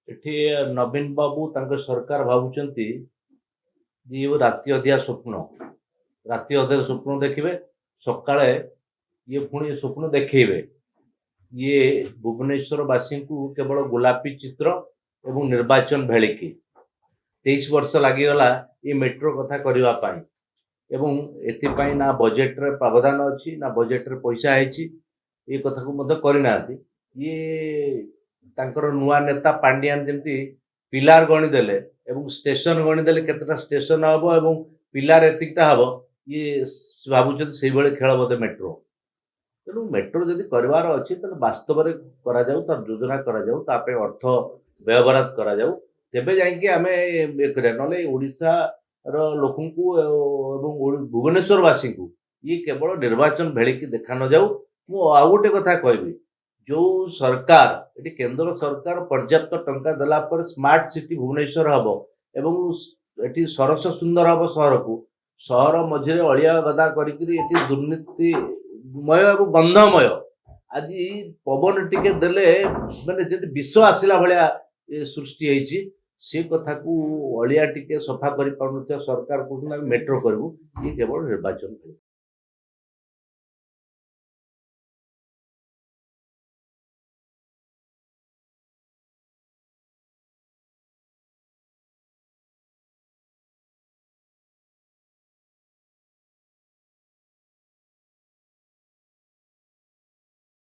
ଏଠି ନବୀନ ବାବୁ ତାଙ୍କ ସରକାର ଭାବୁଛନ୍ତି ଯେ ରାତି ଅଧିଆ ସ୍ୱପ୍ନ ରାତି ଅଧରେ ସ୍ୱପ୍ନ ଦେଖିବେ, ସକାଳେ ଇଏ ପୁଣି ସ୍ୱପ୍ନ ଦେଖେଇବେ। ଇଏ ଭୁବନେଶ୍ୱରବାସୀଙ୍କୁ କେବଳ ଗୋଲାପୀ ଚିତ୍ର ଏବଂ ନିର୍ବାଚନ ଭେଳିକି 23 ବର୍ଷ ଲାଗିଗଲା ଏ ମେଟ୍ରୋ କଥା କରିବା ପାଇଁ ଏବଂ ଏଥିପାଇଁ ନା ବଜେଟରେ ପ୍ରାବଧାନ ଅଛି ନା ବଜେଟରେ ପଇସା ହେଇଛି, ଏ କଥାକୁ ମଧ୍ୟ କରିନାହାନ୍ତି। ଇଏ ତାଙ୍କର ନୂଆ ନେତା ପାଣ୍ଡିଆନ ଯେମିତି ପିଲାର ଗଣିଦେଲେ ଏବଂ ଷ୍ଟେସନ ଗଣିଦେଲେ କେତେଟା ଷ୍ଟେସନ ହବ ଏବଂ ପିଲାର ଏତିକିଟା ହବ, ଇଏ ଭାବୁଛନ୍ତି ସେଇଭଳି ଖେଳ ବୋଧେ ମେଟ୍ରୋ। ତେଣୁ ମେଟ୍ରୋ ଯଦି କରିବାର ଅଛି ତାହେଲେ ବାସ୍ତବରେ କରାଯାଉ, ତାର ଯୋଜନା କରାଯାଉ, ତା ପାଇଁ ଅର୍ଥ ବ୍ୟୟବରାଦ କରାଯାଉ, ତେବେ ଯାଇକି ଆମେ ଇଏ କରିବା। ନହେଲେ ଓଡ଼ିଶାର ଲୋକଙ୍କୁ ଏବଂ ଭୁବନେଶ୍ୱରବାସୀଙ୍କୁ ଇଏ କେବଳ ନିର୍ବାଚନ ଭେଳିକି ଦେଖା ନଯାଉ। ମୁଁ ଆଉ ଗୋଟେ କଥା କହିବି, ଯୋଉ ସରକାର ଏଠି କେନ୍ଦ୍ର ସରକାର ପର୍ଯ୍ୟାପ୍ତ ଟଙ୍କା ଦେଲା ପରେ ସ୍ମାର୍ଟ ସିଟି ଭୁବନେଶ୍ୱର ହବ ଏବଂ ଏଠି ସରସ ସୁନ୍ଦର ହବ ସହରକୁ, ସହର ମଝିରେ ଅଳିଆ ଗଦା କରିକିରି ଏଠି ଦୁର୍ନୀତିମୟ ଏବଂ ଗନ୍ଧମୟ, ଆଜି ପବନ ଟିକେ ଦେଲେ ମାନେ ଯେମିତି ବିଷ ଆସିଲା ଭଳିଆ ସୃଷ୍ଟି ହେଇଛି। ସେ କଥାକୁ ଅଳିଆ ଟିକେ ସଫା କରିପାରୁନଥିବା ସରକାର କହୁଛନ୍ତି ଆମେ ମେଟ୍ରୋ କରିବୁ, ଇଏ କେବଳ ନିର୍ବାଚନ